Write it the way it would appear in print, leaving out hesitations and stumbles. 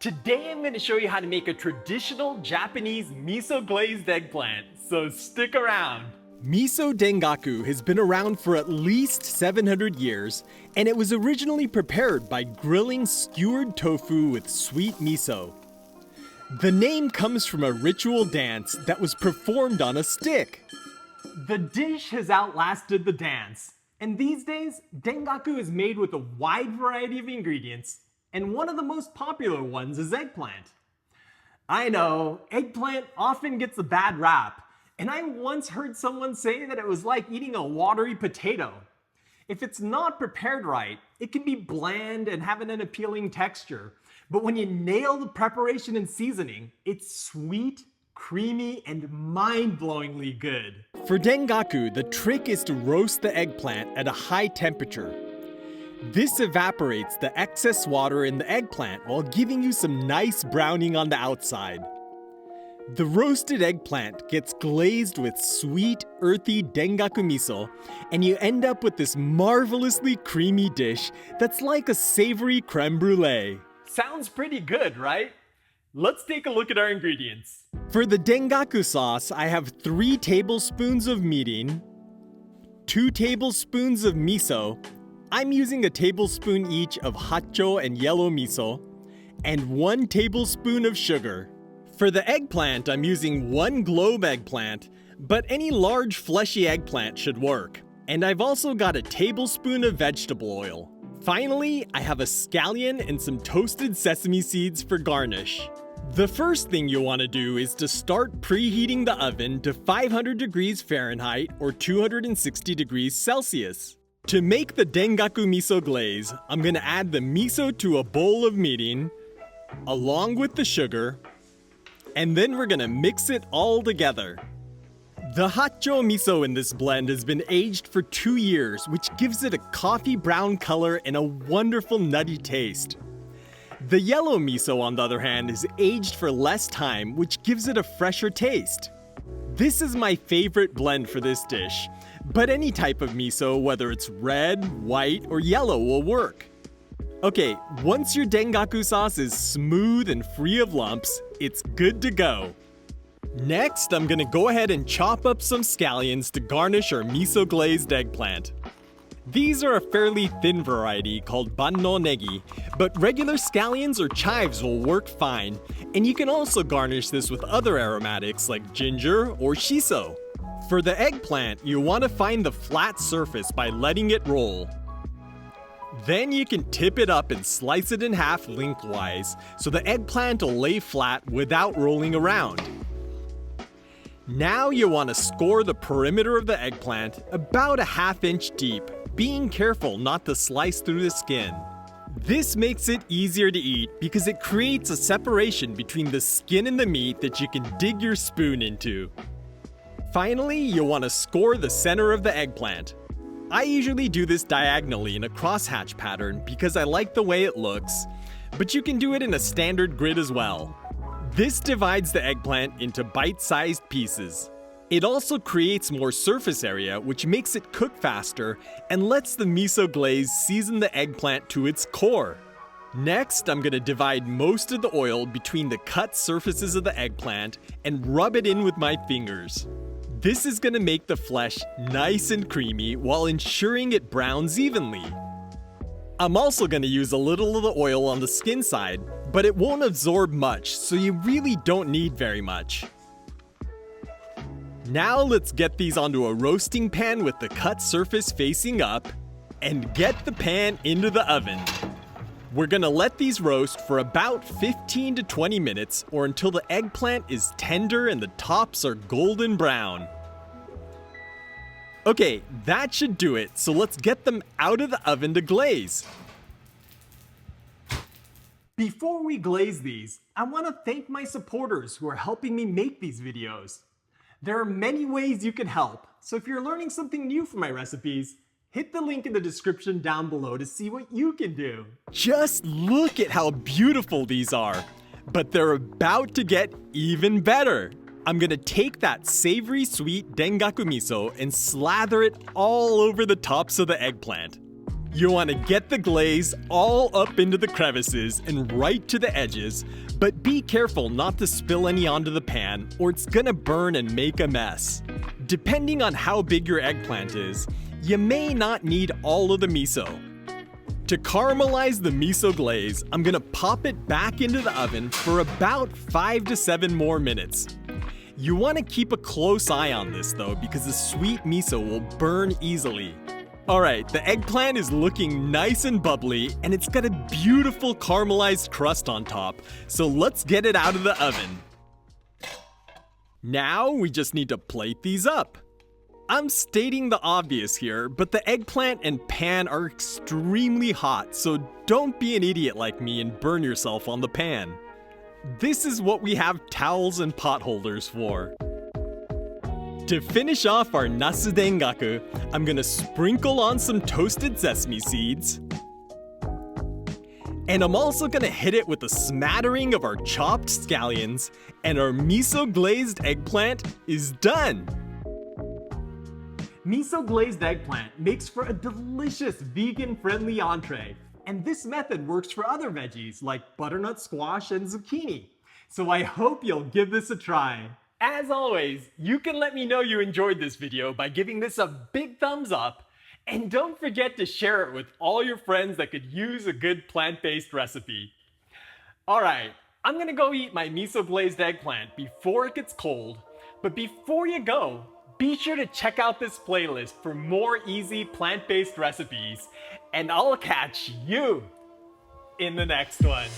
Today I'm going to show you how to make a traditional Japanese miso glazed eggplant, so stick around. Miso dengaku has been around for at least 700 years, and it was originally prepared by grilling skewered tofu with sweet miso. The name comes from a ritual dance that was performed on a stick. The dish has outlasted the dance, and these days, dengaku is made with a wide variety of ingredients, and one of the most popular ones is eggplant. I know, eggplant often gets a bad rap, and I once heard someone say that it was like eating a watery potato. If it's not prepared right, it can be bland and have an unappealing texture, but when you nail the preparation and seasoning, it's sweet, creamy, and mind-blowingly good. For dengaku, the trick is to roast the eggplant at a high temperature. This evaporates the excess water in the eggplant while giving you some nice browning on the outside. The roasted eggplant gets glazed with sweet, earthy dengaku miso, and you end up with this marvelously creamy dish that's like a savory creme brulee. Sounds pretty good, right? Let's take a look at our ingredients. For the dengaku sauce, I have 3 tablespoons of mirin, 2 tablespoons of miso, I'm using a tablespoon each of hachjo and yellow miso, and 1 tablespoon of sugar. For the eggplant, I'm using 1 globe eggplant, but any large fleshy eggplant should work. And I've also got a tablespoon of vegetable oil. Finally, I have a scallion and some toasted sesame seeds for garnish. The first thing you'll want to do is to start preheating the oven to 500 degrees Fahrenheit or 260 degrees Celsius. To make the dengaku miso glaze, I'm going to add the miso to a bowl of mirin, along with the sugar, and then we're going to mix it all together. The hachjo miso in this blend has been aged for 2 years, which gives it a coffee brown color and a wonderful nutty taste. The yellow miso, on the other hand, is aged for less time, which gives it a fresher taste. This is my favorite blend for this dish, but any type of miso, whether it's red, white, or yellow, will work. Okay, once your dengaku sauce is smooth and free of lumps, it's good to go. Next, I'm gonna go ahead and chop up some scallions to garnish our miso glazed eggplant. These are a fairly thin variety called banno negi, but regular scallions or chives will work fine, and you can also garnish this with other aromatics like ginger or shiso. For the eggplant, you want to find the flat surface by letting it roll. Then you can tip it up and slice it in half lengthwise, so the eggplant will lay flat without rolling around. Now you want to score the perimeter of the eggplant about a ½ inch deep, being careful not to slice through the skin. This makes it easier to eat because it creates a separation between the skin and the meat that you can dig your spoon into. Finally, you'll want to score the center of the eggplant. I usually do this diagonally in a crosshatch pattern because I like the way it looks, but you can do it in a standard grid as well. This divides the eggplant into bite-sized pieces. It also creates more surface area, which makes it cook faster and lets the miso glaze season the eggplant to its core. Next, I'm going to divide most of the oil between the cut surfaces of the eggplant and rub it in with my fingers. This is going to make the flesh nice and creamy while ensuring it browns evenly. I'm also going to use a little of the oil on the skin side, but it won't absorb much, so you really don't need very much. Now let's get these onto a roasting pan with the cut surface facing up, and get the pan into the oven. We're going to let these roast for about 15 to 20 minutes or until the eggplant is tender and the tops are golden brown. Okay, that should do it, so let's get them out of the oven to glaze. Before we glaze these, I want to thank my supporters who are helping me make these videos. There are many ways you can help, so if you're learning something new from my recipes, hit the link in the description down below to see what you can do. Just look at how beautiful these are, but they're about to get even better. I'm gonna take that savory sweet dengaku miso and slather it all over the tops of the eggplant. You want to get the glaze all up into the crevices and right to the edges, but be careful not to spill any onto the pan or it's gonna burn and make a mess. Depending on how big your eggplant is, you may not need all of the miso. To caramelize the miso glaze, I'm gonna pop it back into the oven for about 5 to 7 more minutes. You want to keep a close eye on this though, because the sweet miso will burn easily. Alright, the eggplant is looking nice and bubbly, and it's got a beautiful caramelized crust on top, so let's get it out of the oven. Now we just need to plate these up. I'm stating the obvious here, but the eggplant and pan are extremely hot, so don't be an idiot like me and burn yourself on the pan. This is what we have towels and pot holders for. To finish off our nasu dengaku, I'm gonna sprinkle on some toasted sesame seeds. And I'm also gonna hit it with a smattering of our chopped scallions, and our miso glazed eggplant is done! Miso glazed eggplant makes for a delicious vegan-friendly entree, and this method works for other veggies like butternut squash and zucchini. So I hope you'll give this a try. As always, you can let me know you enjoyed this video by giving this a big thumbs up, and don't forget to share it with all your friends that could use a good plant-based recipe. Alright, I'm gonna go eat my miso glazed eggplant before it gets cold, but before you go, be sure to check out this playlist for more easy plant-based recipes, and I'll catch you in the next one.